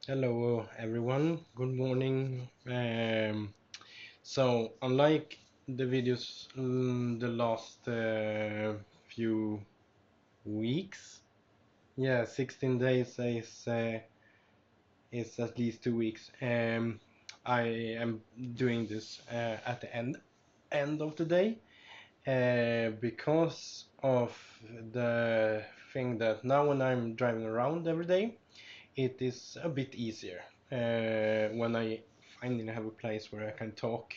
Hello everyone, good morning. So unlike the videos the last few weeks, yeah, 16 days is at least 2 weeks. I am doing this at the end of the day because of the thing that now when I'm driving around every day, it is a bit easier when I finally have a place where I can talk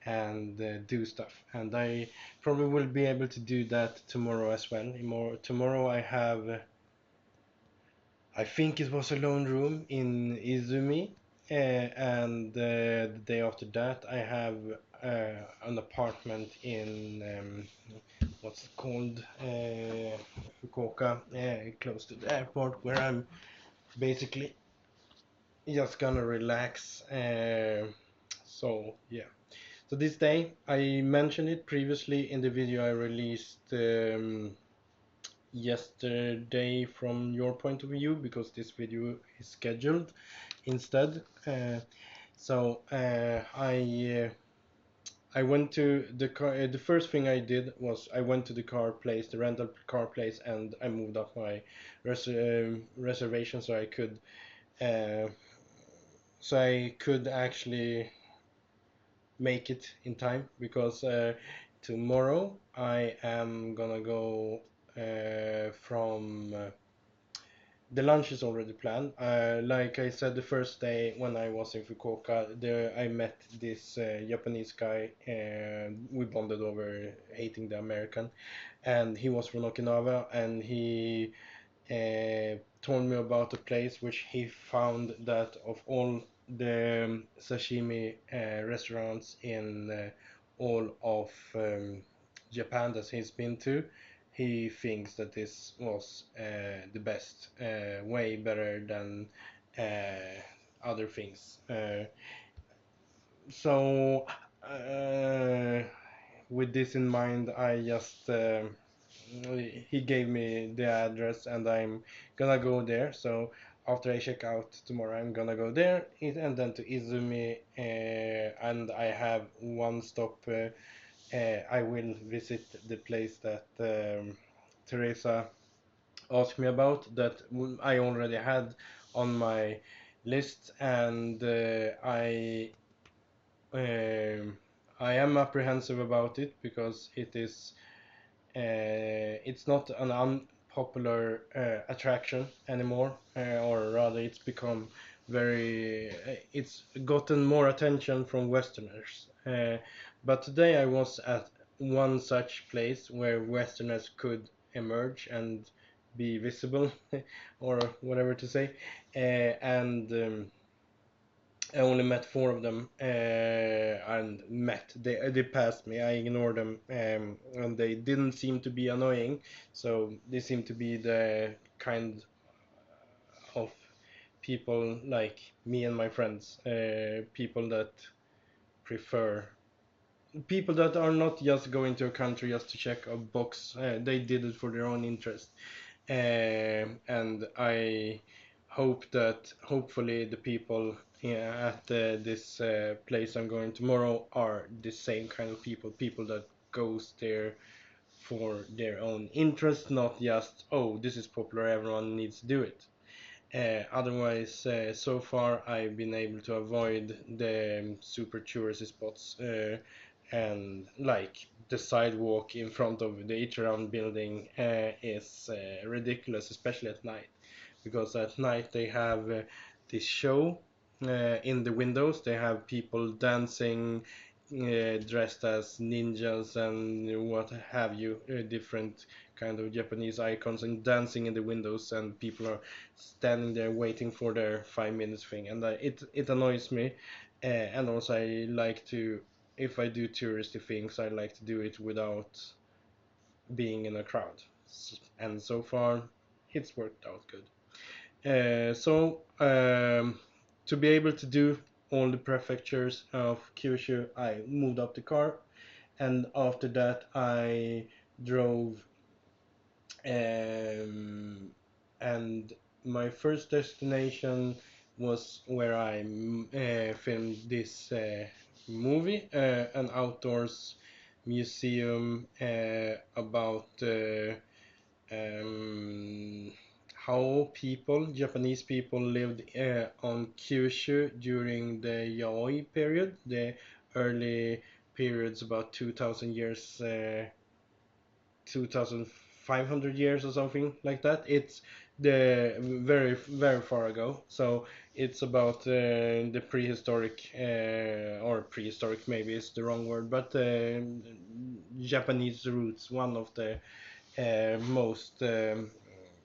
and do stuff. And I probably will be able to do that tomorrow as well. Tomorrow I have, I think it was a loan room in Izumi, and the day after that I have an apartment in what's it called, Fukuoka, close to the airport, where I'm basically just gonna relax. So yeah. So this day, I mentioned it previously in the video I released yesterday from your point of view because this video is scheduled instead. I went to the car. The first thing I did was I went to the car place, the rental car place, and I moved up my reservation uh, so I could actually make it in time because tomorrow I am gonna go from the lunch is already planned. Like I said, the first day when I was in Fukuoka, there I met this Japanese guy, and we bonded over hating the American, and he was from Okinawa, and he told me about a place which he found that of all the sashimi restaurants in all of Japan that he's been to, he thinks that this was the best, way better than other things. So, uh, with this in mind, I just he gave me the address and I'm gonna go there. So after I check out tomorrow, I'm gonna go there and then to Izumi, and I have one stop. I will visit the place that Teresa asked me about that I already had on my list, and um I am apprehensive about it because it's not an unpopular attraction anymore, or rather, it's gotten more attention from Westerners. But today I was at one such place where Westerners could emerge and be visible, or whatever to say, and I only met four of them, they passed me. I ignored them, and they didn't seem to be annoying. So they seem to be the kind of people like me and my friends, prefer people that are not just going to a country just to check a box. They did it for their own interest. And I hope that hopefully the people, yeah, at this place I'm going tomorrow are the same kind of people that goes there for their own interest, not just, oh, this is popular, everyone needs to do it. Otherwise, so far I've been able to avoid the super touristy spots, and like the sidewalk in front of the Ichiran building is ridiculous, especially at night, because at night they have this show in the windows. They have people dancing, dressed as ninjas and what have you, different kind of Japanese icons, and dancing in the windows, and people are standing there waiting for their 5 minutes thing, and it annoys me. And also I like to, if I do touristy things, I like to do it without being in a crowd. And so far, it's worked out good. To be able to do all the prefectures of Kyushu, I moved up the car, and after that, I drove. Um, and my first destination was where I filmed this movie, an outdoors museum about um, how Japanese people lived on Kyushu during the Yayoi period, the early periods about 2000 years, 2500 years or something like that. It's the very far ago. So it's about the prehistoric, or prehistoric maybe is the wrong word, but Japanese roots, one of the most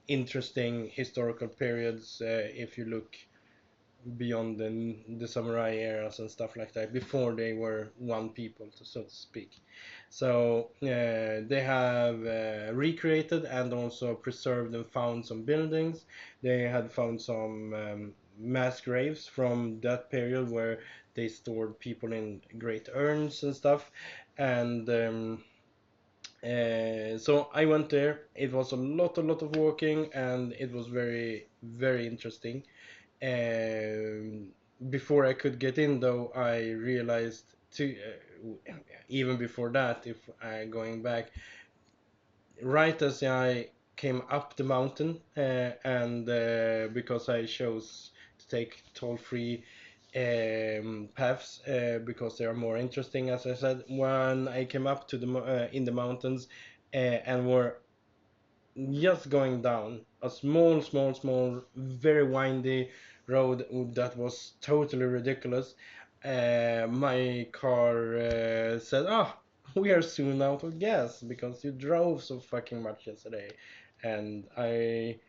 interesting historical periods if you look beyond the samurai eras and stuff like that, before they were one people, so to speak. So they have recreated and also preserved and found some buildings. They had found some mass graves from that period where they stored people in great urns and stuff. And so I went there. It was a lot of walking, and it was very interesting. Um, Before I could get in, though, I realized even before that, if I going back, right as I came up the mountain, and because I chose to take toll-free paths because they are more interesting, as I said, when I came up to in the mountains and were just going down a small, very windy road that was totally ridiculous. My car said, "Ah, we are soon out of gas because you drove so fucking much yesterday." And I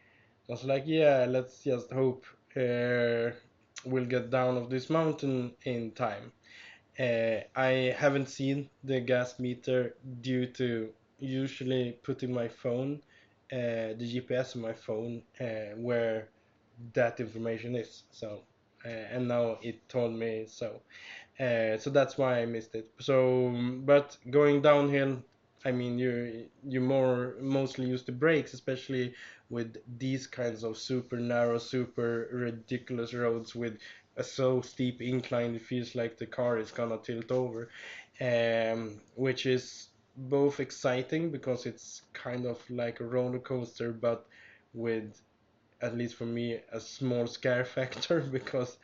was like, "Yeah, let's just hope we'll get down of this mountain in time." I haven't seen the gas meter due to usually putting my phone, the GPS on my phone, where that information is. So, and now it told me so. So that's why I missed it. So, but going downhill, I mean, you mostly use the brakes, especially with these kinds of super narrow, super ridiculous roads with a so steep incline. It feels like the car is gonna tilt over, which is both exciting because it's kind of like a roller coaster, but with, at least for me, a small scare factor because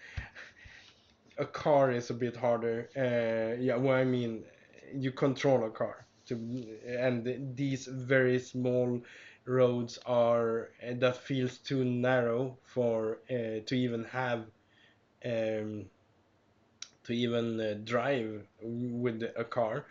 a car is a bit harder. Yeah, well, I mean, you control a car, and these very small roads are that feels too narrow for to even have um, to even drive with a car.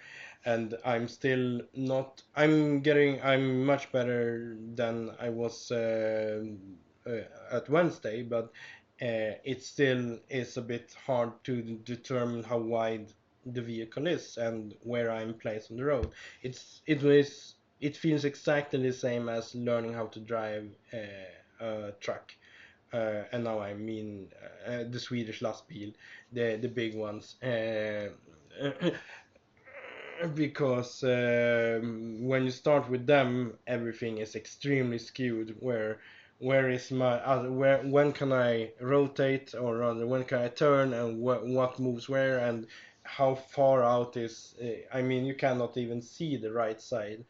And I'm still not, I'm much better than I was at Wednesday, but it still is a bit hard to determine how wide the vehicle is and where I'm placed on the road. It feels exactly the same as learning how to drive a truck. And now I mean the Swedish lastbil, the big ones. Because when you start with them, everything is extremely skewed. Where is my where when can I rotate, or rather when can I turn, and what moves where, and how far out is I mean, you cannot even see the right side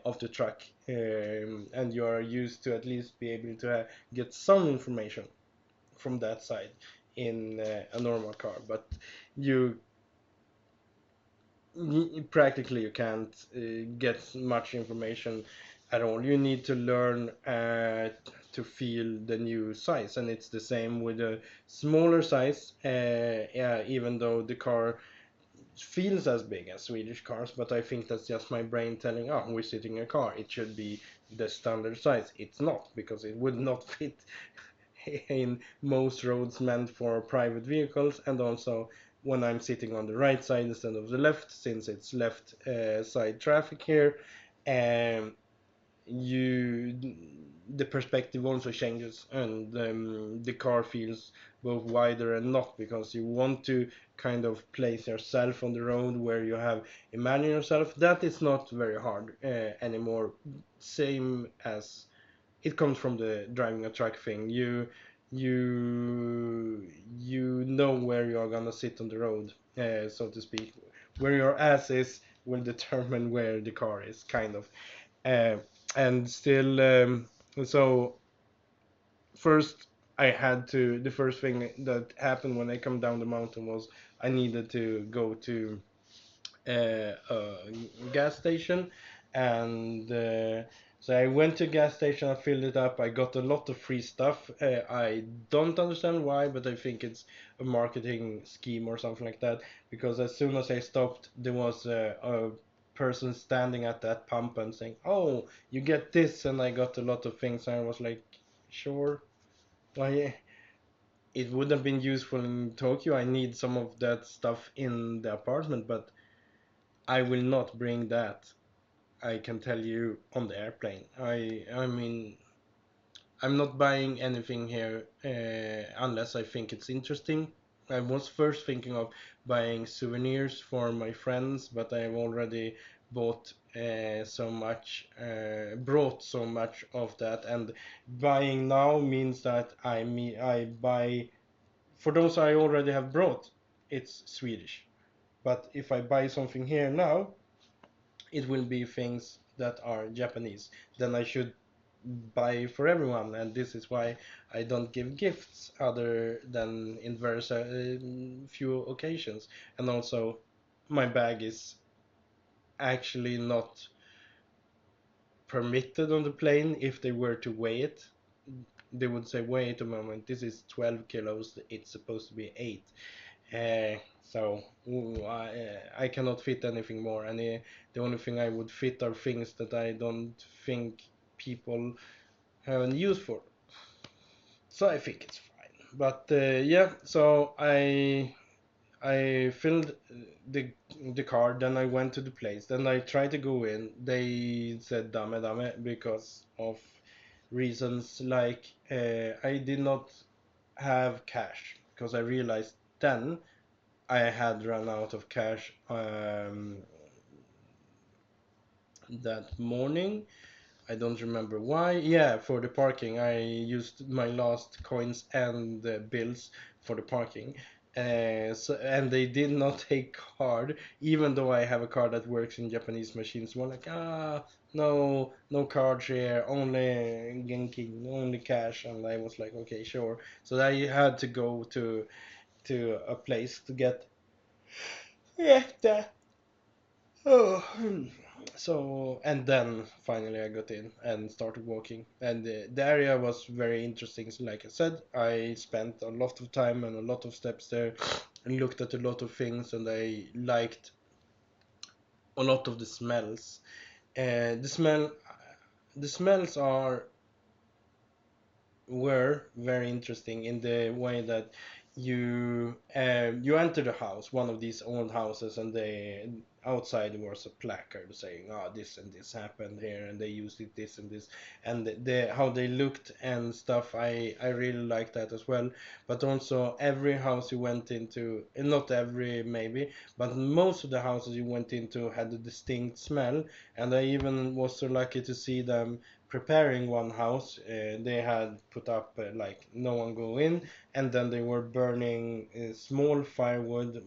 of the truck, and you are used to at least be able to get some information from that side in a normal car, but you practically you can't get much information at all. You need to learn to feel the new size, and it's the same with a smaller size. Yeah, even though the car feels as big as Swedish cars, but I think that's just my brain telling, oh, we're sitting in a car. It should be the standard size. It's not, because it would not fit in most roads meant for private vehicles, and also when I'm sitting on the right side instead of the left, since it's left side traffic here, um, you the perspective also changes, and the car feels both wider and not, because you want to kind of place yourself on the road where you have imagine yourself. That is not very hard anymore. Same as it comes from the driving a truck thing. You know where you're gonna sit on the road, so to speak. Where your ass is will determine where the car is, kind of. Uh, and still, so first I had to. The first thing that happened when I come down the mountain was I needed to go to a gas station, and so I went to a gas station. I filled it up. I got a lot of free stuff. I don't understand why, but I think it's a marketing scheme or something like that. Because as soon as I stopped, there was a person standing at that pump and saying, "Oh, you get this," and I got a lot of things. And I was like, "Sure, why?" It would have been useful in Tokyo. I need some of that stuff in the apartment, but I will not bring that. I can tell you on the airplane. I mean, I'm not buying anything here unless I think it's interesting. I was first thinking of buying souvenirs for my friends, but I've already bought brought so much of that, and buying now means that I buy for those I already have brought. It's Swedish, but if I buy something here now, it will be things that are Japanese. Then I should buy for everyone, and this is why I don't give gifts other than in very few occasions. And also, my bag is actually not permitted on the plane. If they were to weigh it, they would say, "Wait a moment, this is 12 kilos. It's supposed to be 8." So I cannot fit anything more, and the only thing I would fit are things that I don't think people have any use for. So I think it's fine. But yeah, so I filled the the car, then I went to the place, then I tried to go in. They said dame because of reasons like I did not have cash because I realized then I had run out of cash that morning. I don't remember why. Yeah, for the parking, I used my last coins and the bills for the parking. And they did not take card, even though I have a card that works in Japanese machines. One like, no, no cards here, only genki, only cash. And I was like, okay, sure. So I had to go to a place to get that. Oh, so and then finally I got in and started walking, and the area was very interesting. So like I said, I spent a lot of time and a lot of steps there, and looked at a lot of things, and I liked a lot of the smells. The the smells were very interesting in the way that you enter the house, one of these old houses, and they outside was a placard saying, "Ah, this and this happened here, and they used it this and this," and how they looked and stuff. I really liked that as well. But also every house you went into, not every maybe, but most of the houses you went into had a distinct smell, and I even was so lucky to see them preparing one house. They had put up like no one go in, and then they were burning small firewood,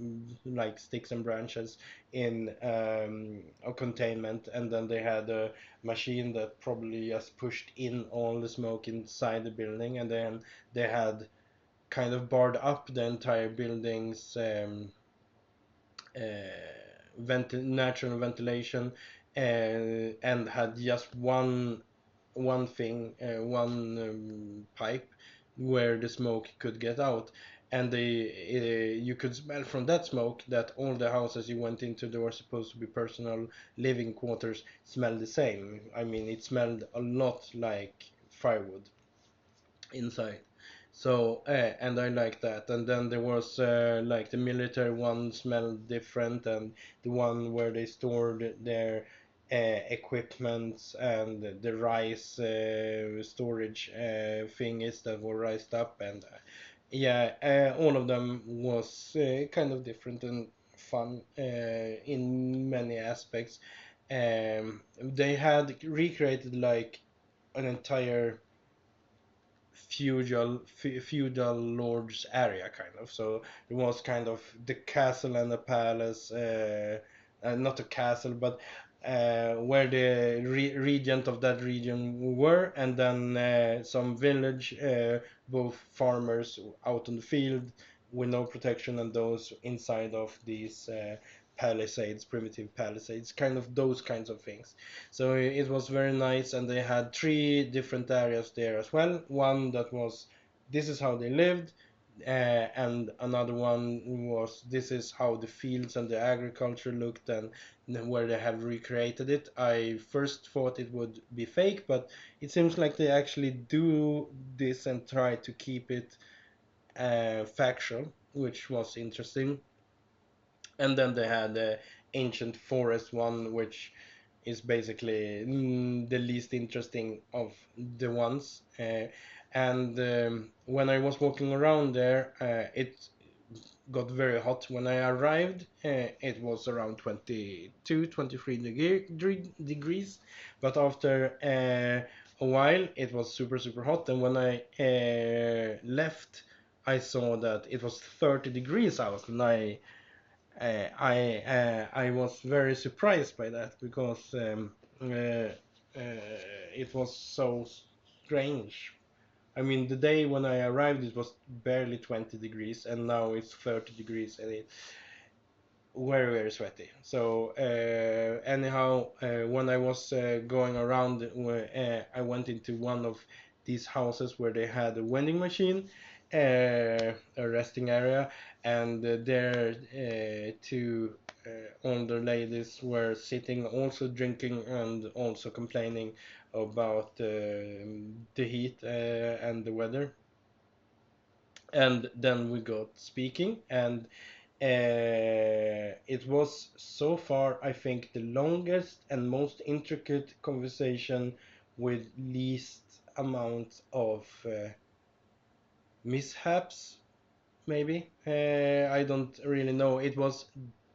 like sticks and branches, in a containment, and then they had a machine that probably just pushed in all the smoke inside the building, and then they had kind of barred up the entire building's natural ventilation, and had just one thing, one pipe where the smoke could get out, and you could smell from that smoke that all the houses you went into that were supposed to be personal living quarters smelled the same. I mean, it smelled a lot like firewood inside. So and I like that. And then there was like the military one smelled different, and the one where they stored their equipment and the rice storage thingies that were raised up, and yeah, all of them was kind of different and fun in many aspects. They had recreated like an entire feudal lords area kind of. So it was kind of the castle and the palace, not a castle, but where the regent of that region were, and then some village, both farmers out on the field with no protection, and those inside of these palisades, primitive palisades, kind of those kinds of things. So it was very nice, and they had three different areas there as well. One that was this is how they lived, and another one was this is how the fields and the agriculture looked, and where they have recreated it. I first thought it would be fake, but it seems like they actually do this and try to keep it factual, which was interesting. And then they had the ancient forest one, which is basically the least interesting of the ones. And when I was walking around there, it got very hot. When I arrived, it was around 22, 23 degrees. But after a while, it was super, super hot. And when I left, I saw that it was 30 degrees out, and I was very surprised by that because it was so strange. I mean, the day when I arrived, it was barely 20 degrees, and now it's 30 degrees, and it's very, very sweaty. So anyhow, when I was going around, I went into one of these houses where they had a vending machine, a resting area, and there two older ladies were sitting, also drinking and also complaining about the heat and the weather. And then we got speaking, and it was so far, I think, the longest and most intricate conversation with least amount of mishaps, maybe. I don't really know. It was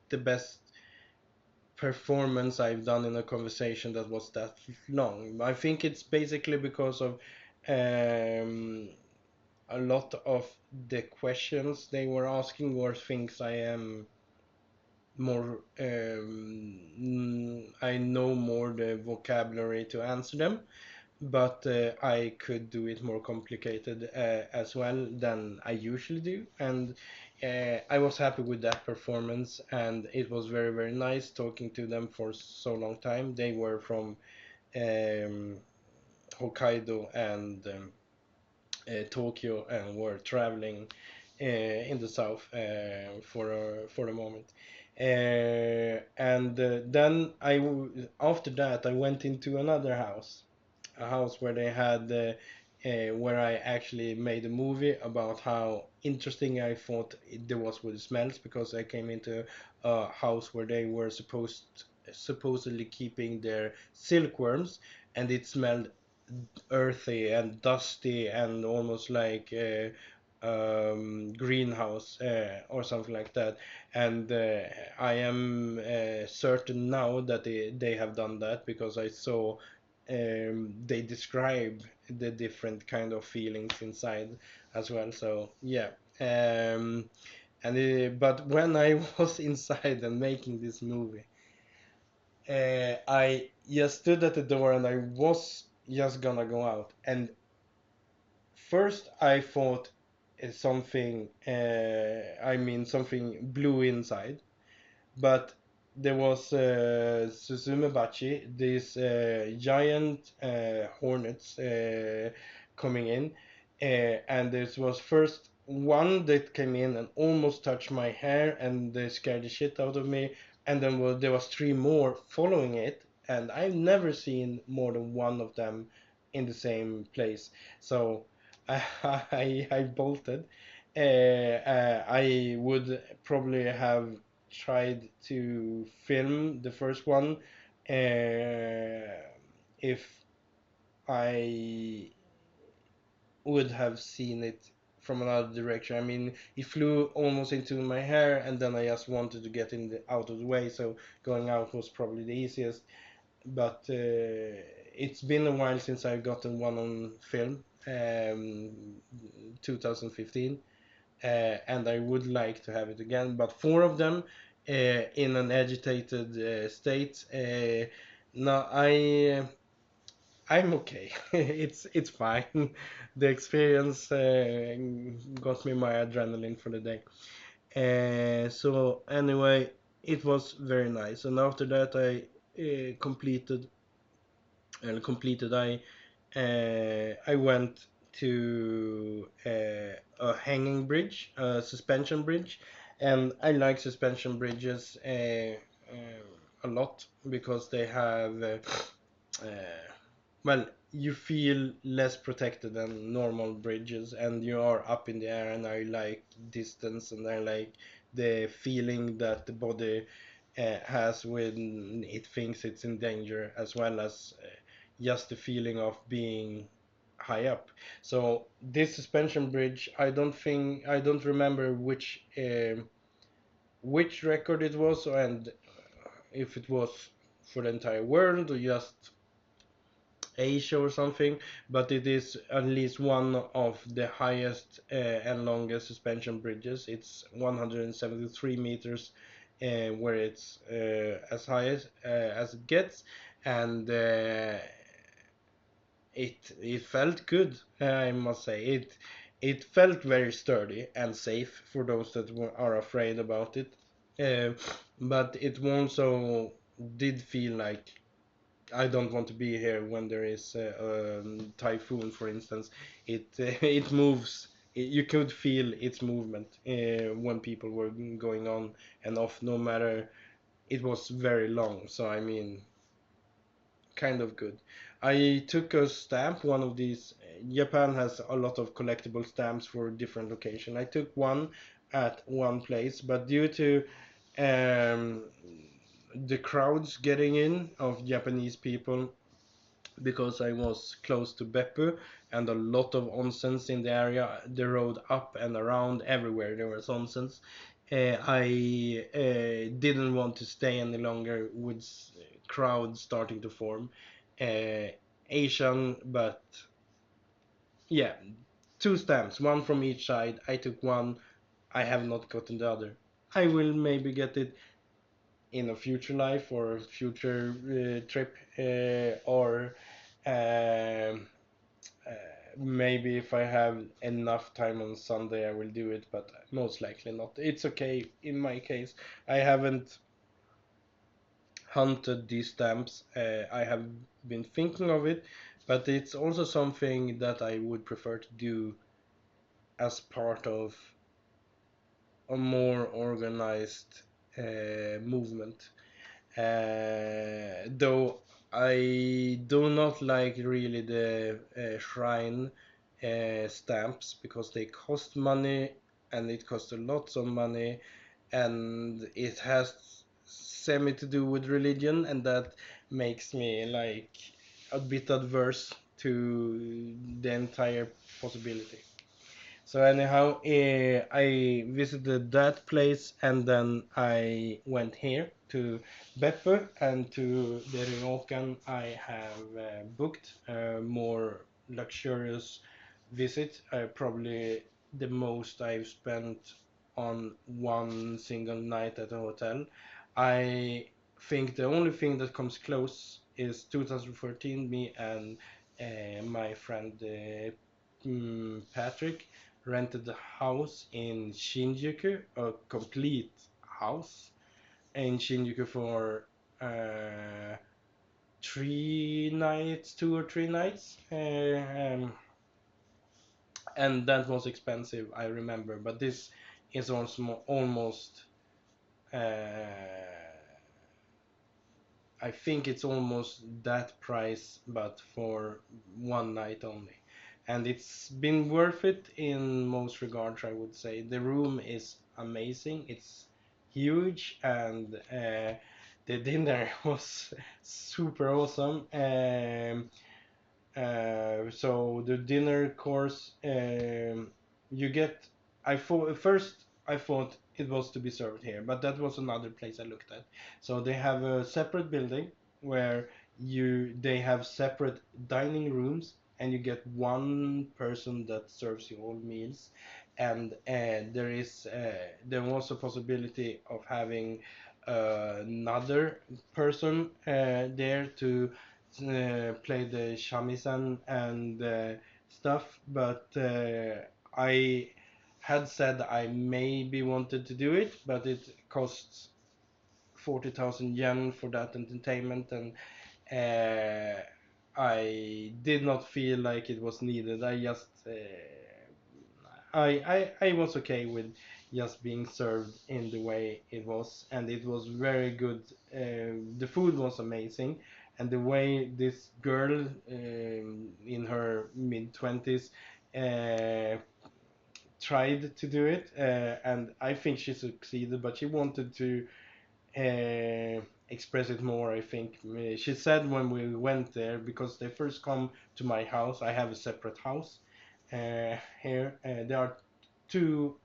the best performance I've done in a conversation that was that long. I think it's basically because of um, a lot of the questions they were asking were things I am more I know more the vocabulary to answer them, but I could do it more complicated as well than I usually do, and I was happy with that performance, and it was very, very nice talking to them for so long time. They were from um, Hokkaido and Tokyo, and were traveling in the south for a moment. And then after that I went into another house, a house where they had where I actually made a movie about how interesting I thought there was with the smells, because I came into a house where they were supposedly keeping their silkworms, and it smelled earthy and dusty and almost like a greenhouse or something like that. And I am certain now that they have done that, because I saw they describe the different kind of feelings inside as well. So yeah. But when I was inside and making this movie, I just stood at the door and I was just gonna go out. And first I thought something, something blue inside, but there was Suzumebachi, these giant hornets coming in, and there was first one that came in and almost touched my hair, and they scared the shit out of me, and then there was three more following it, and I've never seen more than one of them in the same place. So I bolted. I would probably have tried to film the first one if I would have seen it from another direction. I mean, it flew almost into my hair, and then I just wanted to get out of the way, so going out was probably the easiest. But it's been a while since I've gotten one on film, um, 2015, and I would like to have it again. But four of them in an agitated state. No, I'm okay. It's fine. The experience got me my adrenaline for the day. So anyway, it was very nice. And after that, I completed. I went to a hanging bridge, a suspension bridge, and I like suspension bridges a lot because they have uh, well, you feel less protected than normal bridges, and you are up in the air, and I like distance, and I like the feeling that the body has when it thinks it's in danger, as well as just the feeling of being high up. So this suspension bridge, I don't remember which record it was, and if it was for the entire world or just Asia or something, but it is at least one of the highest and longest suspension bridges. It's 173 meters, where it's as high as it gets, and it felt good. I must say it felt very sturdy and safe for those that are afraid about it. Uh, but it also did feel like I don't want to be here when there is a typhoon, for instance. It it moves. You could feel its movement when people were going on and off. No matter, it was very long. So I mean, kind of good. I took a stamp. One of these. Japan has a lot of collectible stamps for different location. I took one at one place, but due to um, the crowds getting in of Japanese people, because I was close to Beppu and a lot of onsens in the area, the road up and around everywhere there was onsens. I didn't want to stay any longer with crowds starting to form. Uh, Asian, but yeah, two stamps, one from each side. I took one. I have not gotten the other. I will maybe get it in a future life or future trip, or um, uh, maybe if I have enough time on Sunday, I will do it, but most likely not. It's okay in my case. I haven't hunted these stamps. I have been thinking of it, but it's also something that I would prefer to do as part of a more organized movement. Though I do not like really the shrine stamps because they cost money, and it costs a lot of money, and it has semi to do with religion, and that makes me like a bit adverse to the entire possibility. So anyhow, I visited that place, and then I went here to Beppe and to the Ryokan. I have booked a more luxurious visit. Probably the most I've spent on one single night at a hotel. I think the only thing that comes close is 2013. Me and my friend Patrick rented a house in Shinjuku, a complete house in Shinjuku for uh, 3 nights, 2 or 3 nights, and that was expensive, I remember. But this is also almost, I think it's almost that price, but for one night only. And it's been worth it in most regards, I would say. The room is amazing. It's huge, and the dinner was super awesome. So the dinner course, you get. I thought it was to be served here, but that was another place I looked at. So they have a separate building where they have separate dining rooms and you get one person that serves you all meals, and there was a possibility of having another person there to play the shamisen and stuff, but I had said I maybe wanted to do it, but it costs 40,000 yen for that entertainment, and uh, I did not feel like it was needed. I was okay with just being served in the way it was, and it was very good. The food was amazing, and the way this girl in her mid 20s uh, tried to do it, and I think she succeeded, but she wanted to express it more, I think. She said when we went there, because they first come to my house, I have a separate house here. There are two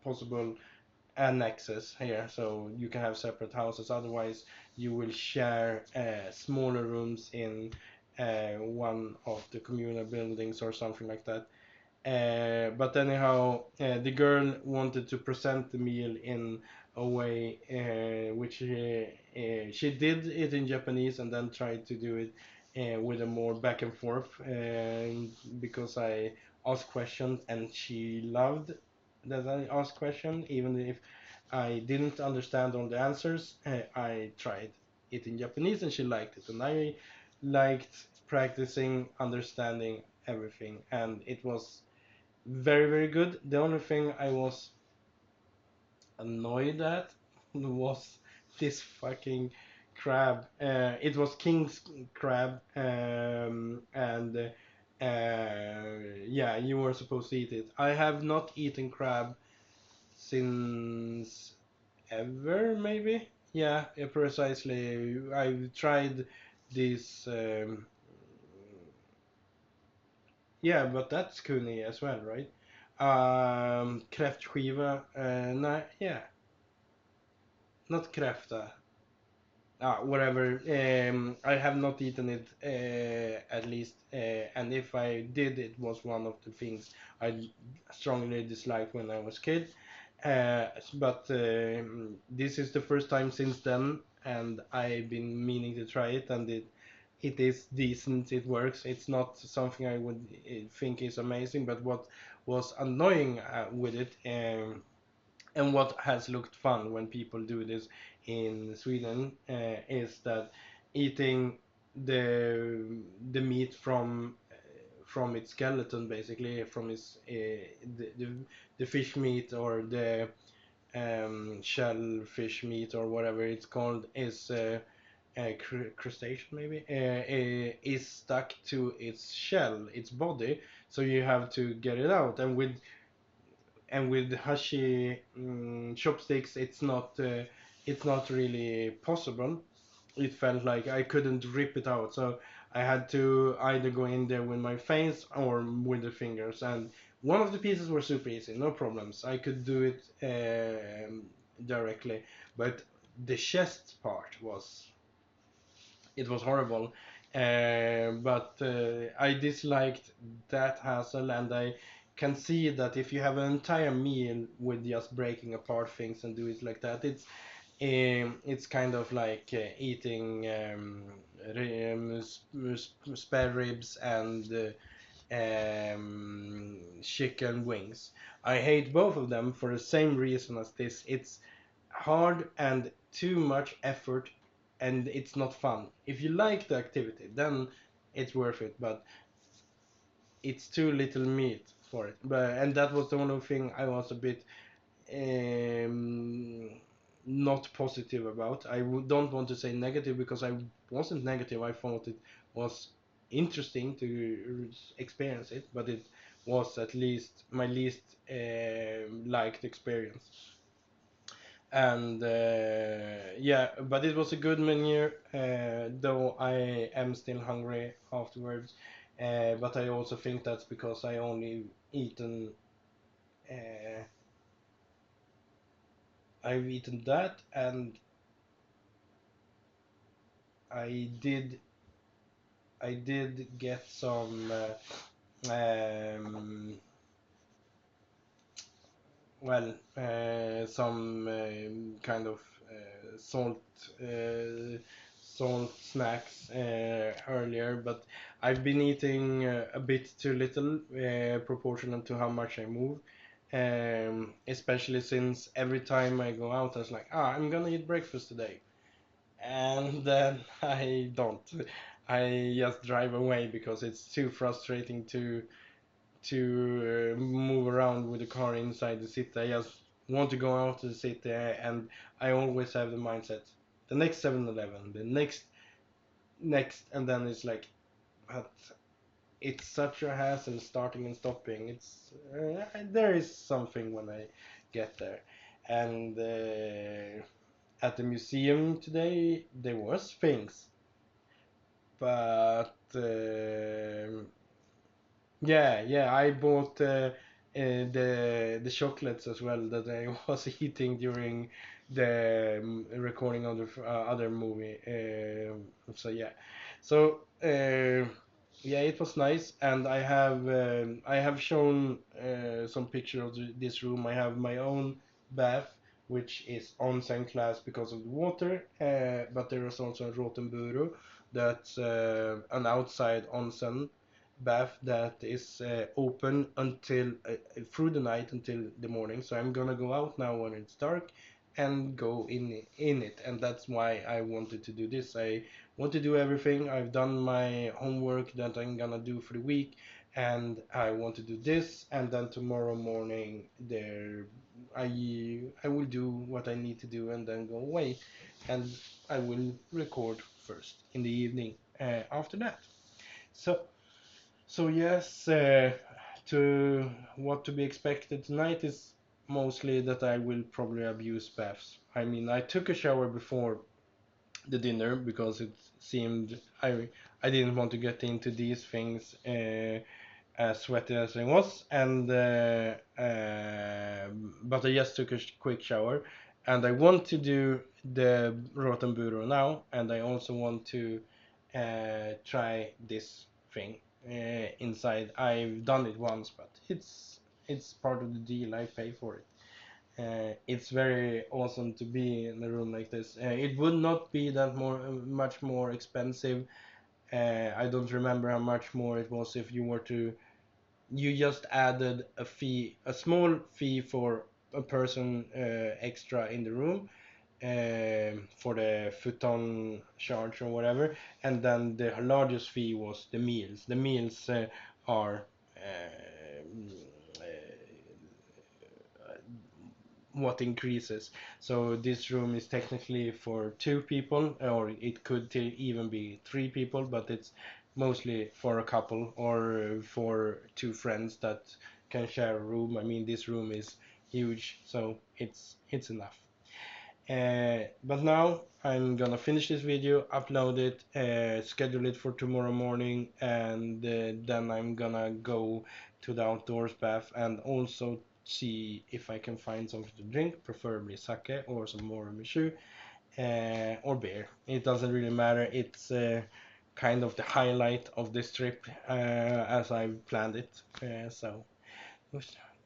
possible annexes here, so you can have separate houses. Otherwise, you will share smaller rooms in one of the communal buildings or something like that. But anyhow, the girl wanted to present the meal in a way which she did it in Japanese and then tried to do it with a more back and forth, because I asked questions and she loved that I asked questions, even if I didn't understand all the answers. I tried it in Japanese and she liked it, and I liked practicing understanding everything, and it was very, very good. The only thing I was annoyed at was this fucking crab. It was king's crab, and yeah, you were supposed to eat it. I have not eaten crab since ever, maybe. Yeah, precisely. I tried this. Yeah, but that's kuni as well, right? Kräftskiva. No, yeah, not kräfta. Whatever. I have not eaten it, at least, and if I did, it was one of the things I strongly disliked when I was kid. But this is the first time since then, and I've been meaning to try it, and it is decent. It works. It's not something I would think is amazing, but what was annoying with it, and what has looked fun when people do this in Sweden, is that eating the meat from its skeleton, basically from its the fish meat, or the shellfish meat, or whatever it's called, is crustacean, maybe, is stuck to its shell, its body, so you have to get it out, and with hashi chopsticks, it's not really possible. It felt like I couldn't rip it out, so I had to either go in there with my face or with the fingers, and one of the pieces were super easy, no problems. I could do it directly, but the chest part was, it was horrible. But I disliked that hassle, and I can see that if you have an entire meal with just breaking apart things and do it like that, it's kind of like eating spare ribs and chicken wings. I hate both of them for the same reason as this. It's hard and too much effort, and it's not fun. If you like the activity, then it's worth it, but it's too little meat for it. And that was the only thing I was a bit um, not positive about. Don't want to say negative, because I wasn't negative. I thought it was interesting to experience it, but it was at least my least liked experience. And yeah, but it was a good menu, though I am still hungry afterwards. But I also think that's because I only eaten uh, I've eaten that, and I did I did get some kind of uh, salt uh, salt snacks earlier, but I've been eating a bit too little proportional to how much I move. Especially since every time I go out, I was like, I'm gonna eat breakfast today, and then I don't. I just drive away because it's too frustrating to move around with the car inside the city. I just want to go out to the city, and I always have the mindset: the next 7-Eleven, the next, and then it's like, but it's such a hassle starting and stopping. It's there is something when I get there, and at the museum today there was things, but yeah, I bought the chocolates as well that I was eating during the recording of the other movie. So yeah, so yeah, it was nice, and I have shown some picture of this room. I have my own bath, which is onsen class because of the water, but there is also a Rotenburo, that's an outside onsen bath that is open until through the night until the morning. So I'm gonna go out now when it's dark and go in it, and that's why I wanted to do this. I want to do everything. I've done my homework that I'm gonna do for the week, and I want to do this, and then tomorrow morning I will do what I need to do and then go away, and I will record first in the evening after that. So yes, to what to be expected tonight is mostly that I will probably abuse baths. I mean, I took a shower before the dinner because it seemed I didn't want to get into these things as sweaty as I was, and but I just took a quick shower, and I want to do the Rotenburo now, and I also want to try this thing inside. I've done it once, but it's part of the deal. I pay for it. It's very awesome to be in a room like this. It would not be that much more expensive. I don't remember how much more it was if you were to you just added a fee, a small fee for a person extra in the room for the futon charge or whatever, and then the largest fee was the meals. The meals are what increases. So this room is technically for two people, or it could even be three people, but it's mostly for a couple or for two friends that can share a room. I mean, this room is huge, so it's enough. But now I'm gonna finish this video, upload it, schedule it for tomorrow morning, and then I'm gonna go to the outdoors bath and also see if I can find something to drink, preferably sake or some more michu or beer. It doesn't really matter. It's kind of the highlight of this trip as I've planned it. So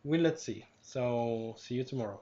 let's see. So see you tomorrow.